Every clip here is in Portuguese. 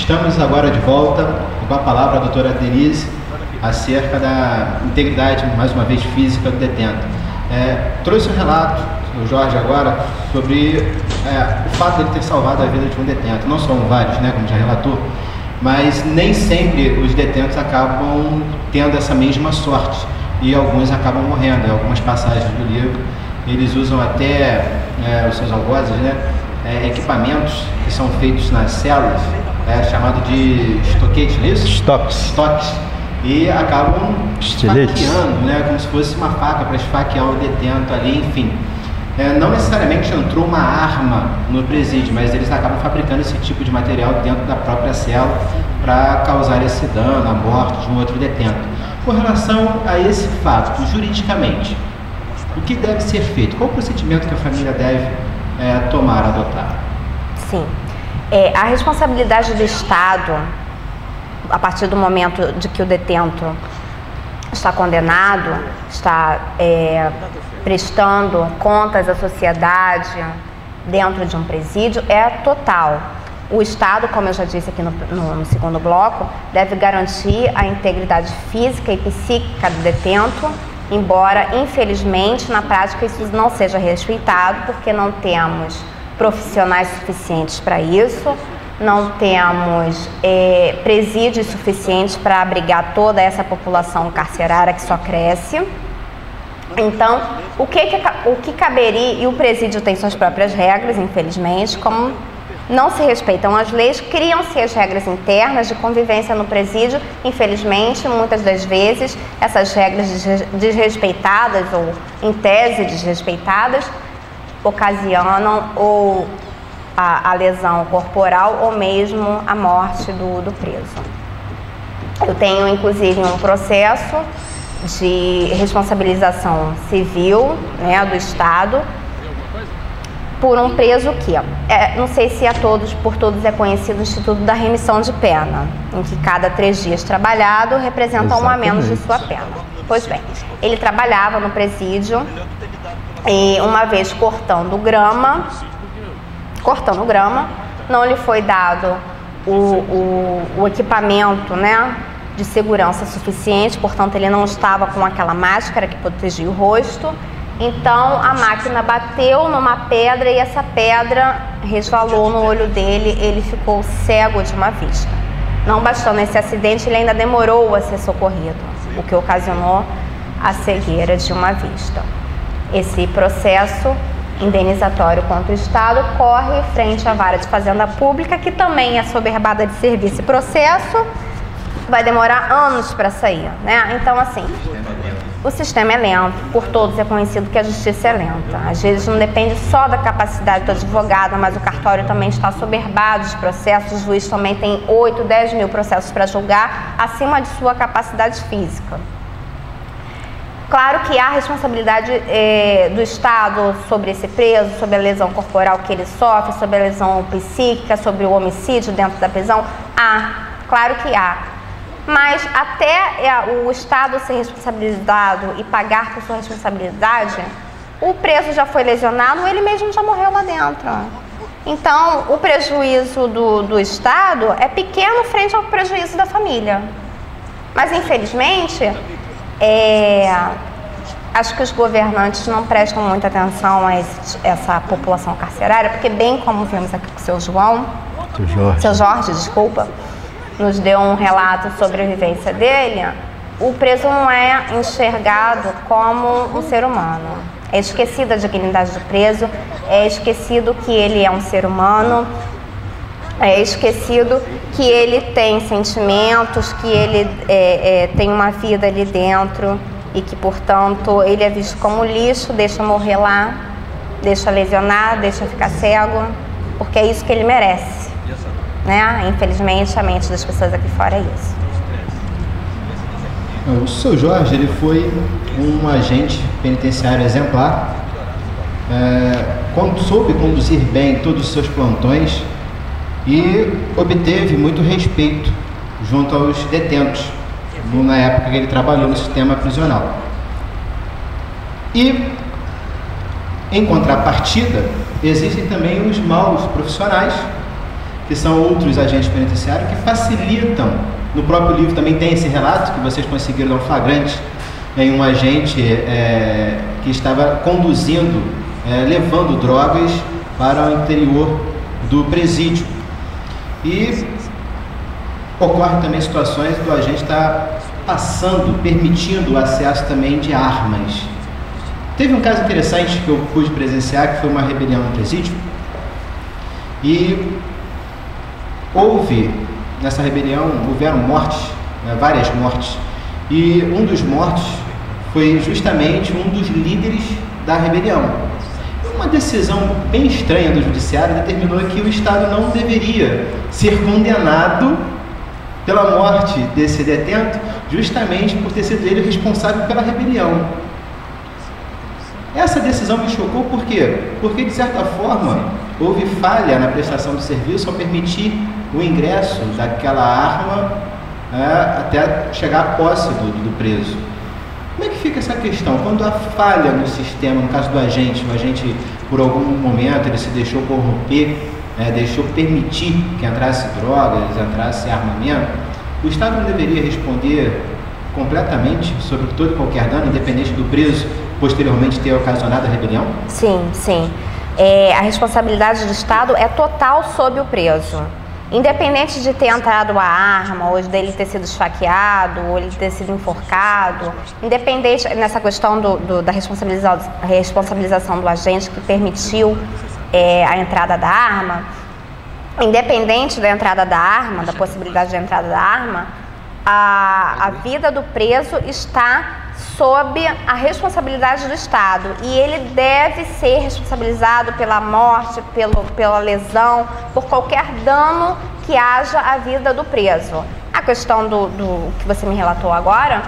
Estamos agora de volta com a palavra a doutora Denise acerca da integridade, mais uma vez, física do detento. Trouxe um relato, o Jorge agora, sobre o fato de ele ter salvado a vida de um detento. Não são vários, né, como já relatou, mas nem sempre os detentos acabam tendo essa mesma sorte e alguns acabam morrendo. Em algumas passagens do livro, eles usam até os seus algozes, né, equipamentos que são feitos nas células, chamado de estoquete, não é isso? Estoques. E acabam esfaqueando, né, como se fosse uma faca para esfaquear o detento ali, enfim. Não necessariamente entrou uma arma no presídio, mas eles acabam fabricando esse tipo de material dentro da própria cela para causar esse dano, a morte de um outro detento. Com relação a esse fato, juridicamente, o que deve ser feito? Qual o procedimento que a família deve adotar? Sim. A responsabilidade do Estado, a partir do momento de que o detento está condenado, está prestando contas à sociedade dentro de um presídio, é total. O Estado, como eu já disse aqui no segundo bloco, deve garantir a integridade física e psíquica do detento, embora, infelizmente, na prática isso não seja respeitado, porque não temos profissionais suficientes para isso, não temos presídios suficientes para abrigar toda essa população carcerária que só cresce. Então, o que caberia, e o presídio tem suas próprias regras, infelizmente, como não se respeitam as leis, criam-se as regras internas de convivência no presídio. Infelizmente, muitas das vezes, essas regras desrespeitadas, ou em tese desrespeitadas, ocasionam ou a lesão corporal ou mesmo a morte do preso. Eu tenho, inclusive, um processo de responsabilização civil, né, do Estado por um preso que, não sei se por todos é conhecido o Instituto da Remissão de Pena, em que cada 3 dias trabalhado representa um a menos de sua pena. Pois bem, ele trabalhava no presídio e uma vez cortando grama, não lhe foi dado o equipamento, né, de segurança suficiente, portanto ele não estava com aquela máscara que protegia o rosto. Então a máquina bateu numa pedra e essa pedra resvalou no olho dele, ele ficou cego de uma vista. Não bastando esse acidente, ele ainda demorou a ser socorrido, o que ocasionou a cegueira de uma vista. Esse processo indenizatório contra o Estado corre frente à Vara de Fazenda Pública, que também é soberbada de servir esse processo. Vai demorar anos para sair, né? Então, assim, o sistema é lento, por todos é conhecido que a justiça é lenta. Às vezes não depende só da capacidade do advogado, mas o cartório também está soberbado de processos, o juiz também tem 8, 10 mil processos para julgar, acima de sua capacidade física. Claro que há responsabilidade do Estado sobre esse preso, sobre a lesão corporal que ele sofre, sobre a lesão psíquica, sobre o homicídio dentro da prisão. Claro que há. Mas até o Estado ser responsabilizado e pagar por sua responsabilidade, o preso já foi lesionado, ele mesmo já morreu lá dentro. Então, o prejuízo do Estado é pequeno frente ao prejuízo da família. Mas, infelizmente, acho que os governantes não prestam muita atenção a essa população carcerária, porque bem como vimos aqui com o seu Jorge, desculpa, nos deu um relato sobre a vivência dele, o preso não é enxergado como um ser humano. É esquecida a dignidade do preso, é esquecido que ele é um ser humano, é esquecido que ele tem sentimentos, que ele tem uma vida ali dentro e que, portanto, ele é visto como lixo, deixa morrer lá, deixa lesionar, deixa ficar cego, porque é isso que ele merece, né? Infelizmente, a mente das pessoas aqui fora é isso. O seu Jorge, ele foi um agente penitenciário exemplar, soube conduzir bem todos os seus plantões e obteve muito respeito junto aos detentos, na época que ele trabalhou no sistema prisional. E, em contrapartida, existem também os maus profissionais que são outros agentes penitenciários que facilitam. No próprio livro também tem esse relato que vocês conseguiram dar um flagrante em um agente que estava conduzindo, levando drogas para o interior do presídio. E ocorre também situações do agente estar passando, permitindo o acesso também de armas. Teve um caso interessante que eu pude presenciar, que foi uma rebelião no presídio, e nessa rebelião, houveram mortes, várias mortes, e um dos mortos foi justamente um dos líderes da rebelião. Uma decisão bem estranha do judiciário determinou que o Estado não deveria ser condenado pela morte desse detento, justamente por ter sido ele responsável pela rebelião. Essa decisão me chocou por quê? Porque, de certa forma, houve falha na prestação do serviço ao permitir o ingresso daquela arma até chegar à posse do preso. Como é que fica essa questão? Quando há falha no sistema, no caso do agente, o agente, por algum momento, ele se deixou corromper, deixou permitir que entrasse drogas, entrasse armamento, o Estado não deveria responder completamente sobre todo e qualquer dano, independente do preso posteriormente ter ocasionado a rebelião? Sim, sim. A responsabilidade do Estado é total sobre o preso. Independente de ter entrado a arma, ou dele ter sido esfaqueado, ou ele ter sido enforcado, independente nessa questão da responsabilização do agente que permitiu a entrada da arma, independente da entrada da arma, da possibilidade de entrada da arma, a vida do preso está sob a responsabilidade do Estado e ele deve ser responsabilizado pela morte, pela lesão, por qualquer dano que haja à vida do preso. A questão do que você me relatou agora,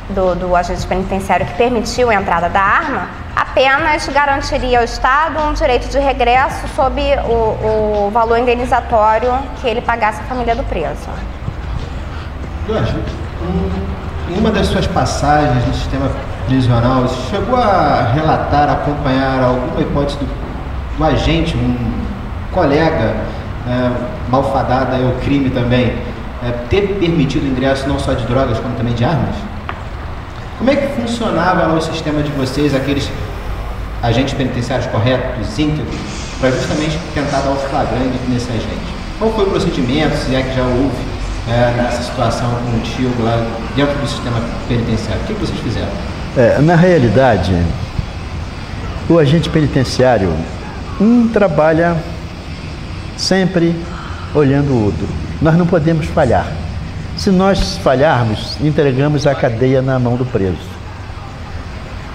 do agente penitenciário que permitiu a entrada da arma, apenas garantiria ao Estado um direito de regresso sob o valor indenizatório que ele pagasse à família do preso. Jorge, em uma das suas passagens no sistema prisional, você chegou a relatar, acompanhar alguma hipótese do agente, um colega malfadado ao crime também, ter permitido o ingresso não só de drogas, como também de armas? Como é que funcionava lá o sistema de vocês, aqueles agentes penitenciários corretos, íntegros, para justamente tentar dar o flagrante nesse agente? Qual foi o procedimento, se é que já houve, nessa situação contigo lá dentro do sistema penitenciário? O que vocês fizeram? Na realidade, o agente penitenciário trabalha sempre olhando o outro. Nós não podemos falhar. Se nós falharmos, entregamos a cadeia na mão do preso.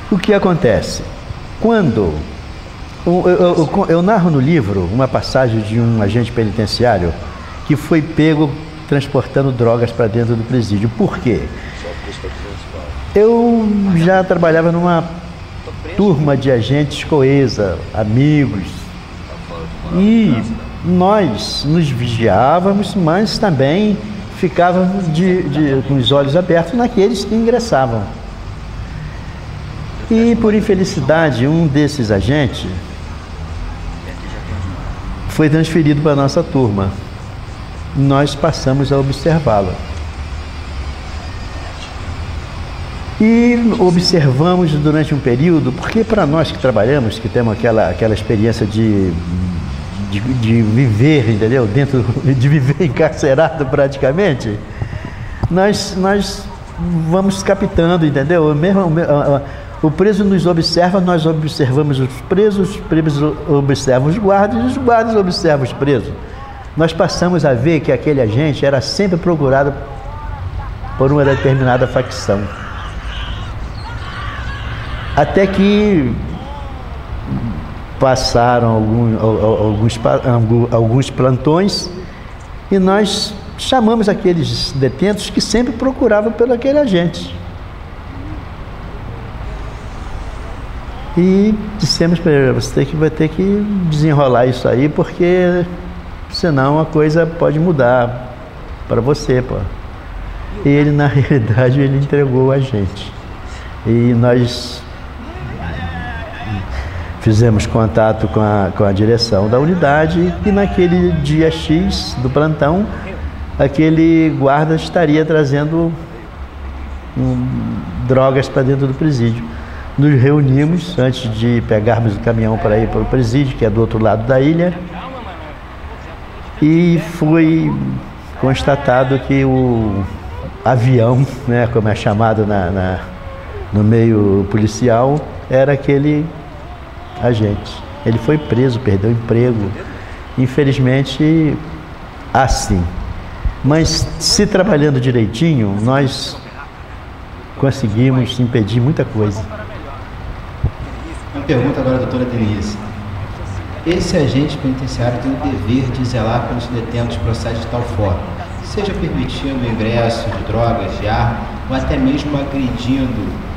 O que acontece? Quando eu narro no livro uma passagem de um agente penitenciário que foi pego transportando drogas para dentro do presídio. Por quê? Eu já trabalhava numa turma de agentes coesa, amigos, e nós nos vigiávamos, mas também ficávamos com os olhos abertos naqueles que ingressavam. E, por infelicidade, um desses agentes foi transferido para a nossa turma. Nós passamos a observá-lo. E observamos durante um período, porque para nós que trabalhamos, que temos aquela experiência de viver, entendeu? De viver encarcerado praticamente, nós vamos captando, entendeu? O preso nos observa, nós observamos os presos observam os guardas e os guardas observam os presos. Nós passamos a ver que aquele agente era sempre procurado por uma determinada facção. Até que passaram alguns plantões e nós chamamos aqueles detentos que sempre procuravam por aquele agente. E dissemos para ele: você vai ter que desenrolar isso aí, porque senão a coisa pode mudar para você, pô. E ele, na realidade, ele entregou a gente. E nós Fizemos contato com a direção da unidade e naquele dia X do plantão, aquele guarda estaria trazendo drogas para dentro do presídio. Nos reunimos antes de pegarmos o caminhão para ir para o presídio, que é do outro lado da ilha, e foi constatado que o avião, né, como é chamado no meio policial, era aquele agente. Ele foi preso, perdeu o emprego, infelizmente assim. Mas se trabalhando direitinho, nós conseguimos impedir muita coisa. Uma pergunta agora, doutora Denise. Esse agente penitenciário tem o dever de zelar pelos detentos processos de tal forma, seja permitindo o ingresso de drogas, de arma, ou até mesmo agredindo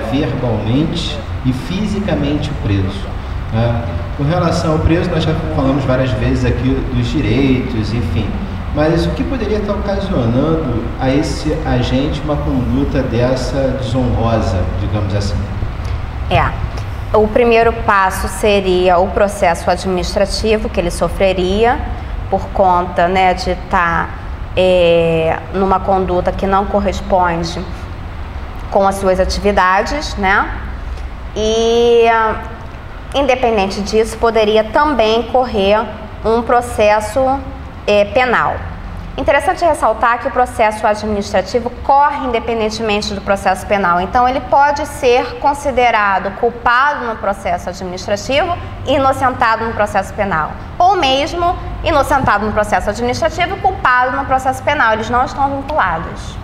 verbalmente e fisicamente o preso. Com relação ao preso, nós já falamos várias vezes aqui dos direitos, enfim. Mas o que poderia estar ocasionando a esse agente uma conduta dessa desonrosa, digamos assim? O primeiro passo seria o processo administrativo que ele sofreria por conta, né, de estar numa conduta que não corresponde com as suas atividades, né? E independente disso, poderia também correr um processo penal. Interessante ressaltar que o processo administrativo corre independentemente do processo penal. Então, ele pode ser considerado culpado no processo administrativo e inocentado no processo penal. Ou mesmo inocentado no processo administrativo e culpado no processo penal. Eles não estão vinculados.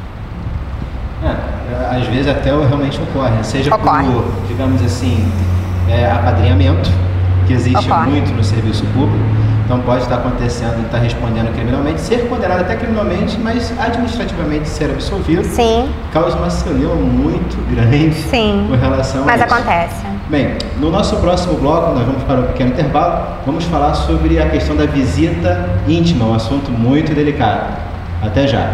Às vezes até realmente ocorre. Seja por, digamos assim, apadrinhamento, que existe muito no serviço público. Então pode estar acontecendo e estar respondendo criminalmente, ser condenado até criminalmente, mas administrativamente ser absolvido. Sim. Causa uma celeuma muito grande. Sim. Com relação a mas isso. Acontece. Bem, no nosso próximo bloco, nós vamos para um pequeno intervalo, vamos falar sobre a questão da visita íntima, um assunto muito delicado. Até já.